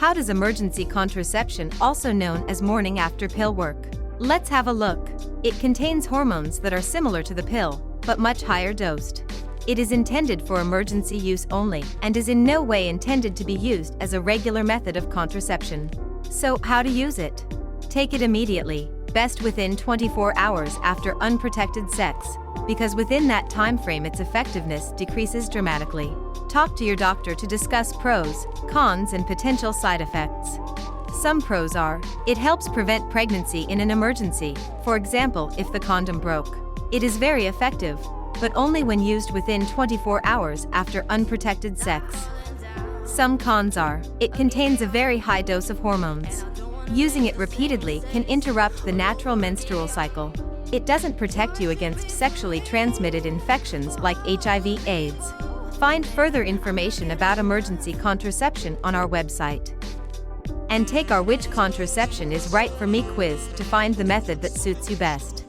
How does emergency contraception, also known as morning after pill, work? Let's have a look. It contains hormones that are similar to the pill, but much higher dosed. It is intended for emergency use only and is in no way intended to be used as a regular method of contraception. So, how to use it? Take it immediately, best within 24 hours after unprotected sex, because within that time frame its effectiveness decreases dramatically. Talk to your doctor to discuss pros, cons, and potential side effects. Some pros are: it helps prevent pregnancy in an emergency, for example if the condom broke. It is very effective, but only when used within 24 hours after unprotected sex. Some cons are: it contains a very high dose of hormones. Using it repeatedly can interrupt the natural menstrual cycle. It doesn't protect you against sexually transmitted infections like HIV/AIDS. Find further information about emergency contraception on our website. And take our Which Contraception is Right for Me quiz to find the method that suits you best.